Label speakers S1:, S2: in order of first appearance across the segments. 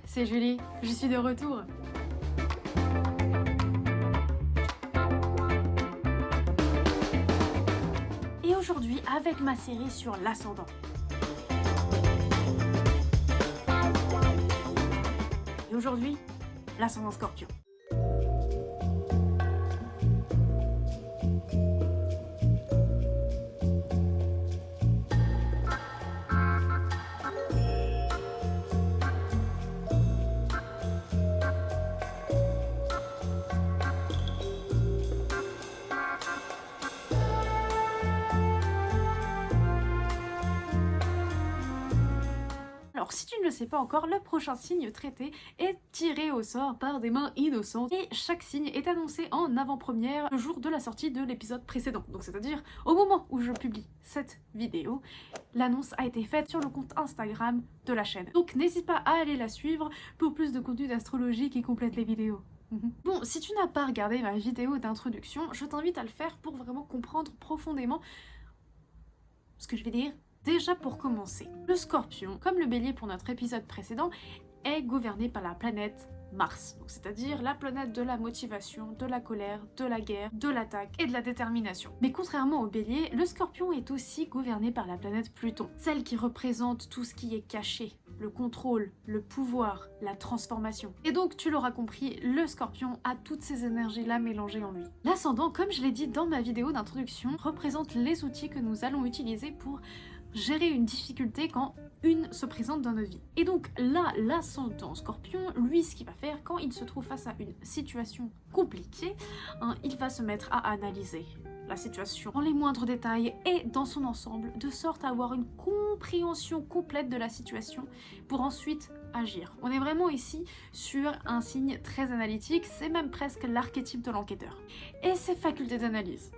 S1: c'est Julie, je suis de retour. Et aujourd'hui, avec ma série sur l'ascendant. Et aujourd'hui, l'ascendant Scorpion. Alors si tu ne le sais pas encore, le prochain signe traité est tiré au sort par des mains innocentes et chaque signe est annoncé en avant-première le jour de la sortie de l'épisode précédent. Donc c'est-à-dire au moment où je publie cette vidéo, l'annonce a été faite sur le compte Instagram de la chaîne. Donc n'hésite pas à aller la suivre pour plus de contenu d'astrologie qui complète les vidéos. Bon, si tu n'as pas regardé ma vidéo d'introduction, je t'invite à le faire pour vraiment comprendre profondément ce que je vais dire. Déjà pour commencer, le Scorpion, comme le Bélier pour notre épisode précédent, est gouverné par la planète Mars, c'est-à-dire la planète de la motivation, de la colère, de la guerre, de l'attaque et de la détermination. Mais contrairement au Bélier, le Scorpion est aussi gouverné par la planète Pluton, celle qui représente tout ce qui est caché, le contrôle, le pouvoir, la transformation. Et donc, tu l'auras compris, le Scorpion a toutes ces énergies-là mélangées en lui. L'ascendant, comme je l'ai dit dans ma vidéo d'introduction, représente les outils que nous allons utiliser pour gérer une difficulté quand une se présente dans notre vie. Et donc là, l'ascendant Scorpion, lui, ce qu'il va faire quand il se trouve face à une situation compliquée, il va se mettre à analyser la situation dans les moindres détails et dans son ensemble, de sorte à avoir une compréhension complète de la situation pour ensuite agir. On est vraiment ici sur un signe très analytique, c'est même presque l'archétype de l'enquêteur. Et ses facultés d'analyse,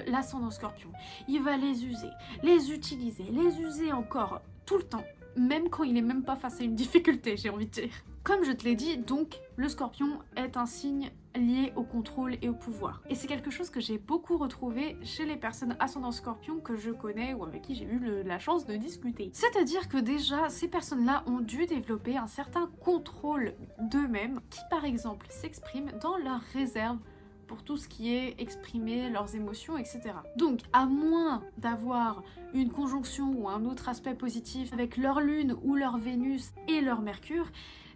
S1: l'ascendant Scorpion, il va les user, les utiliser, les user encore tout le temps, même quand il n'est même pas face à une difficulté, j'ai envie de dire. Comme je te l'ai dit, donc, le Scorpion est un signe lié au contrôle et au pouvoir. Et c'est quelque chose que j'ai beaucoup retrouvé chez les personnes ascendant Scorpion que je connais ou avec qui j'ai eu la chance de discuter. C'est-à-dire que déjà, ces personnes-là ont dû développer un certain contrôle d'eux-mêmes qui, par exemple, s'exprime dans leur réserve pour tout ce qui est exprimer leurs émotions, etc. Donc, à moins d'avoir une conjonction ou un autre aspect positif avec leur Lune ou leur Vénus et leur Mercure,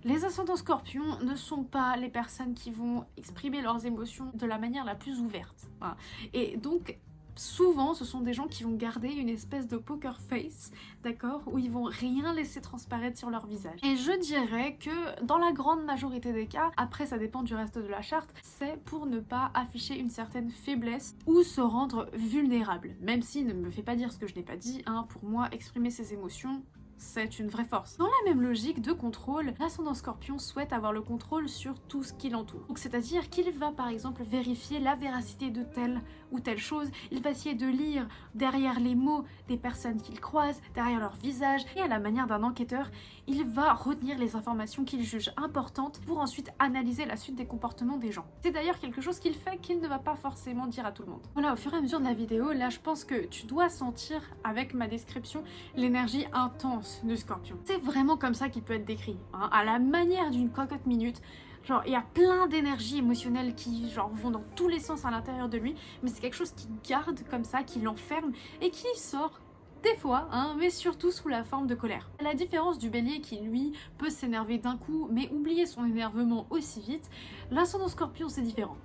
S1: les ascendants Scorpions ne sont pas les personnes qui vont exprimer leurs émotions de la manière la plus ouverte. Voilà. Et donc, souvent, ce sont des gens qui vont garder une espèce de poker face, d'accord, où ils vont rien laisser transparaître sur leur visage. Et je dirais que dans la grande majorité des cas, après ça dépend du reste de la charte, c'est pour ne pas afficher une certaine faiblesse ou se rendre vulnérable. Même s'il ne me fait pas dire ce que je n'ai pas dit, pour moi, exprimer ses émotions, c'est une vraie force. Dans la même logique de contrôle, l'ascendant Scorpion souhaite avoir le contrôle sur tout ce qui l'entoure. Donc c'est-à-dire qu'il va par exemple vérifier la véracité de telle ou telle chose, il va essayer de lire derrière les mots des personnes qu'il croise, derrière leur visage, et à la manière d'un enquêteur, il va retenir les informations qu'il juge importantes pour ensuite analyser la suite des comportements des gens. C'est d'ailleurs quelque chose qu'il fait qu'il ne va pas forcément dire à tout le monde. Voilà, au fur et à mesure de la vidéo, là je pense que tu dois sentir avec ma description l'énergie intense de Scorpion. C'est vraiment comme ça qu'il peut être décrit, à la manière d'une cocotte minute. Genre, il y a plein d'énergies émotionnelles qui vont dans tous les sens à l'intérieur de lui, mais c'est quelque chose qui garde comme ça, qui l'enferme et qui sort des fois, mais surtout sous la forme de colère. À la différence du Bélier qui, lui, peut s'énerver d'un coup, mais oublier son énervement aussi vite, l'ascendant Scorpion, c'est différent.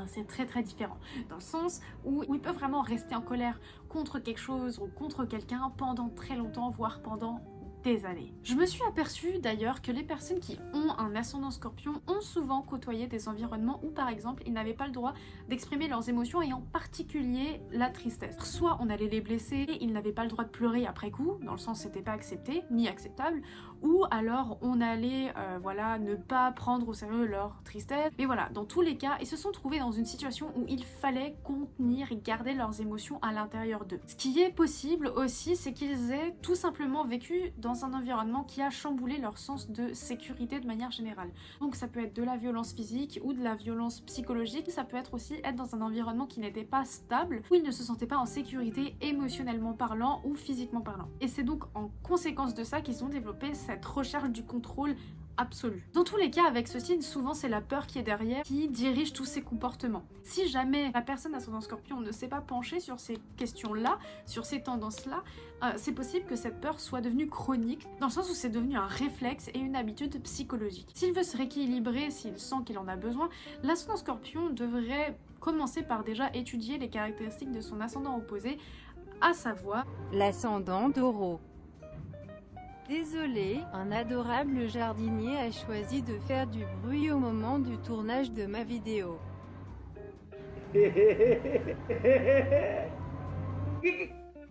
S1: C'est très très différent, dans le sens où il peut vraiment rester en colère contre quelque chose ou contre quelqu'un pendant très longtemps, voire pendant des années. Je me suis aperçue d'ailleurs que les personnes qui ont un ascendant Scorpion ont souvent côtoyé des environnements où par exemple ils n'avaient pas le droit d'exprimer leurs émotions et en particulier la tristesse. Soit on allait les blesser et ils n'avaient pas le droit de pleurer après coup, dans le sens c'était pas accepté ni acceptable, ou alors on allait ne pas prendre au sérieux leur tristesse. Mais voilà, dans tous les cas, ils se sont trouvés dans une situation où il fallait contenir et garder leurs émotions à l'intérieur d'eux. Ce qui est possible aussi, c'est qu'ils aient tout simplement vécu dans un environnement qui a chamboulé leur sens de sécurité de manière générale. Donc ça peut être de la violence physique ou de la violence psychologique, ça peut être aussi être dans un environnement qui n'était pas stable, où ils ne se sentaient pas en sécurité émotionnellement parlant ou physiquement parlant. Et c'est donc en conséquence de ça qu'ils ont développé cette recherche du contrôle absolue. Dans tous les cas, avec ce signe, souvent c'est la peur qui est derrière, qui dirige tous ses comportements. Si jamais la personne ascendant Scorpion ne s'est pas penchée sur ces questions-là, sur ces tendances-là, c'est possible que cette peur soit devenue chronique, dans le sens où c'est devenu un réflexe et une habitude psychologique. S'il veut se rééquilibrer, s'il sent qu'il en a besoin, l'ascendant Scorpion devrait commencer par déjà étudier les caractéristiques de son ascendant opposé, à savoir
S2: l'ascendant Taureau. Désolé, un adorable jardinier a choisi de faire du bruit au moment du tournage de ma vidéo.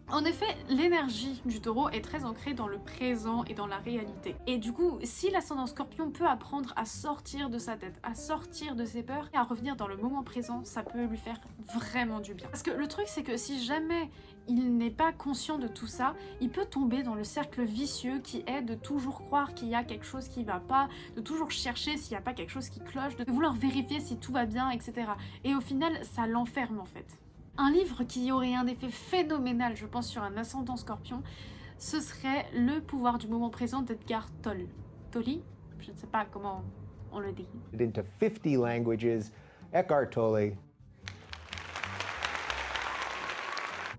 S1: En effet, l'énergie du taureau est très ancrée dans le présent et dans la réalité. Et du coup, si l'ascendant Scorpion peut apprendre à sortir de sa tête, à sortir de ses peurs et à revenir dans le moment présent, ça peut lui faire vraiment du bien. Parce que le truc, c'est que si jamais il n'est pas conscient de tout ça, il peut tomber dans le cercle vicieux qui est de toujours croire qu'il y a quelque chose qui va pas, de toujours chercher s'il n'y a pas quelque chose qui cloche, de vouloir vérifier si tout va bien, etc. Et au final, ça l'enferme en fait. Un livre qui aurait un effet phénoménal, je pense, sur un ascendant Scorpion, ce serait Le pouvoir du moment présent d'Edgar Tolle. Tolle? Je ne sais pas comment on le dit.
S3: Into 50 languages, Eckhart Tolle.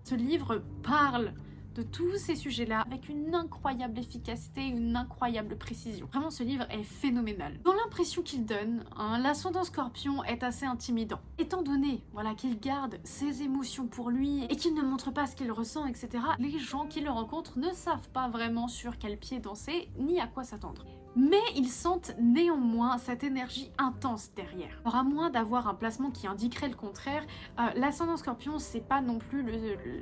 S1: Ce livre parle de tous ces sujets-là avec une incroyable efficacité, une incroyable précision. Vraiment, ce livre est phénoménal. Dans l'impression qu'il donne, l'ascendant Scorpion est assez intimidant. Étant donné qu'il garde ses émotions pour lui et qu'il ne montre pas ce qu'il ressent, etc., les gens qui le rencontrent ne savent pas vraiment sur quel pied danser ni à quoi s'attendre. Mais ils sentent néanmoins cette énergie intense derrière. Alors à moins d'avoir un placement qui indiquerait le contraire, l'ascendant Scorpion c'est pas non plus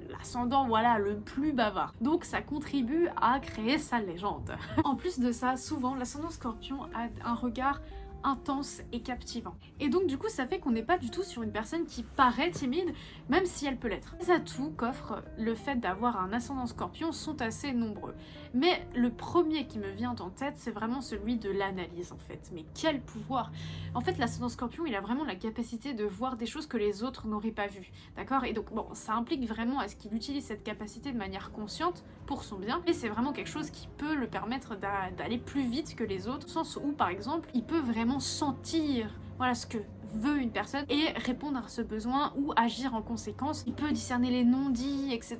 S1: l'ascendant le plus bavard. Donc ça contribue à créer sa légende. En plus de ça, souvent l'ascendant Scorpion a un regard intense et captivant. Et donc du coup ça fait qu'on n'est pas du tout sur une personne qui paraît timide, même si elle peut l'être. Les atouts qu'offre le fait d'avoir un ascendant Scorpion sont assez nombreux. Mais le premier qui me vient en tête, c'est vraiment celui de l'analyse en fait. Mais quel pouvoir! En fait l'ascendant Scorpion, il a vraiment la capacité de voir des choses que les autres n'auraient pas vues. D'accord? Et donc bon, ça implique vraiment à ce qu'il utilise cette capacité de manière consciente pour son bien, et c'est vraiment quelque chose qui peut le permettre d'aller plus vite que les autres, au sens où par exemple, il peut vraiment sentir ce que veut une personne et répondre à ce besoin ou agir en conséquence. Il peut discerner les non-dits, etc.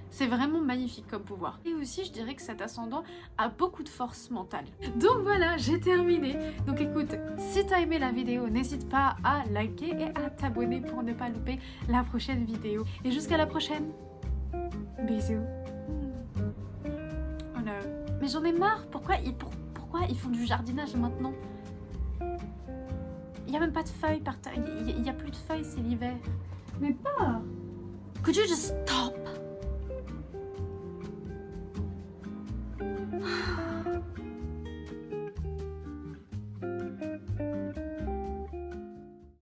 S1: C'est vraiment magnifique comme pouvoir. Et aussi, je dirais que cet ascendant a beaucoup de force mentale. Donc voilà, j'ai terminé. Donc écoute, si t'as aimé la vidéo, n'hésite pas à liker et à t'abonner pour ne pas louper la prochaine vidéo. Et jusqu'à la prochaine. Bisous. Oh no. Mais j'en ai marre. Pourquoi ils font du jardinage maintenant? Il n'y a même pas de feuilles par terre. Il n'y a plus de feuilles, c'est l'hiver. Mais pas. Could you just stop?